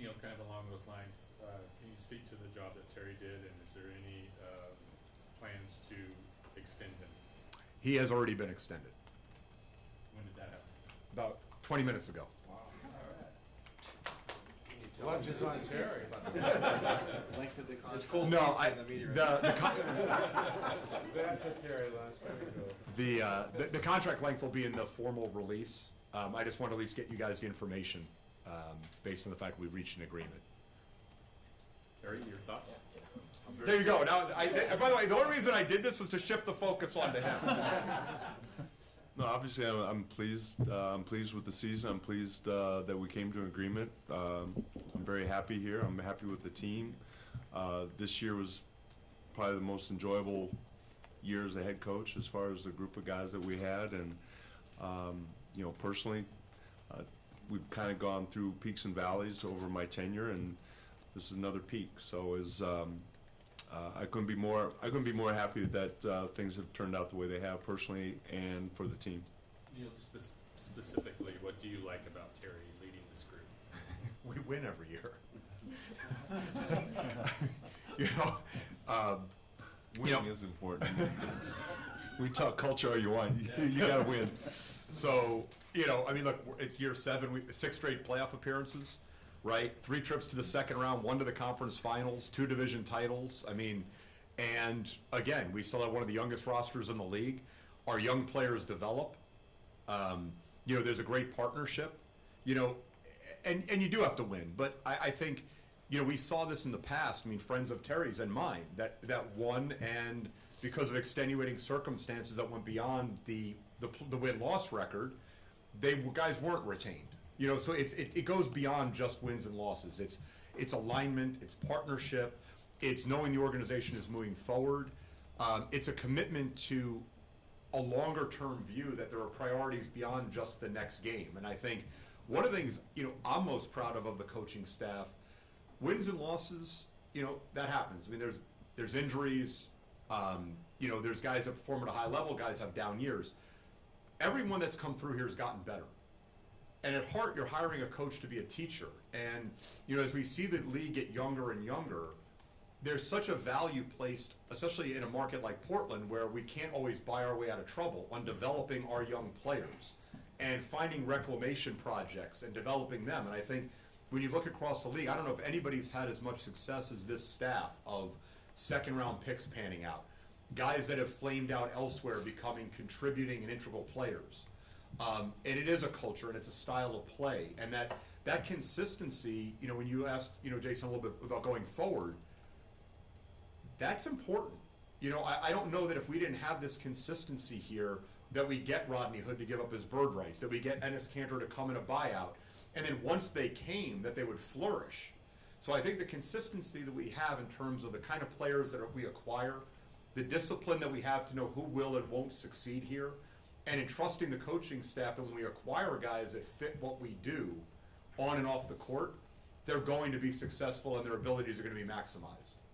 Neil, kind of along those lines, can you speak to the job that Terry did, and is there any plans to extend him? He has already been extended. When did that happen? About 20 minutes ago. Lunch on Terry. Length of the contract. It's cold No, pizza in the meeting room. That's a Terry lunch. There we go. The contract length will be in the formal release. I just want to at least get you guys the information based on the fact we've reached an agreement. Terry, your thoughts? There you go. Now, by the way, the only reason I did this was to shift the focus onto him. No, obviously I'm pleased. I'm pleased with the season. I'm pleased that we came to an agreement. I'm very happy here. I'm happy with the team. This year was probably the most enjoyable year as a head coach, as far as the group of guys that we had, and you know, personally, we've kind of gone through peaks and valleys over my tenure, and this is another peak. So I couldn't be more happy that things have turned out the way they have, personally and for the team. Neil, just specifically, what do you like about Terry leading this group? We win every year. you know, Winning is important. We talk culture all you want. You got to win. So, you know, I mean, look, it's year 7, 6 straight playoff appearances, right? 3 trips to the second round, 1 to the conference finals, 2 division titles. I mean, and again, we still have one of the youngest rosters in the league. Our young players develop. You know, there's a great partnership, you know, and you do have to win. But I think, you know, we saw this in the past. I mean, friends of Terry's and mine that won, and because of extenuating circumstances that went beyond the win-loss record, guys weren't retained. You know, so it goes beyond just wins and losses. It's alignment, it's partnership, it's knowing the organization is moving forward. It's a commitment to a longer-term view that there are priorities beyond just the next game. And I think one of the things, you know, I'm most proud of the coaching staff, wins and losses, you know, that happens. I mean, there's injuries. You know, there's guys that perform at a high level, guys have down years. Everyone that's come through here has gotten better. And at heart, you're hiring a coach to be a teacher. And, you know, as we see the league get younger and younger, there's such a value placed, especially in a market like Portland, where we can't always buy our way out of trouble, on developing our young players and finding reclamation projects and developing them. And I think when you look across the league, I don't know if anybody's had as much success as this staff of second-round picks panning out, guys that have flamed out elsewhere becoming contributing and integral players. And it is a culture and it's a style of play, and that consistency, you know, when you asked, you know, Jason, a little bit about going forward, that's important. You know, I don't know that if we didn't have this consistency here, that we get Rodney Hood to give up his bird rights, that we get Enes Kanter to come in a buyout, and then once they came, that they would flourish. So I think the consistency that we have in terms of the kind of players that we acquire, the discipline that we have to know who will and won't succeed here, and entrusting the coaching staff that when we acquire guys that fit what we do on and off the court, they're going to be successful and their abilities are going to be maximized.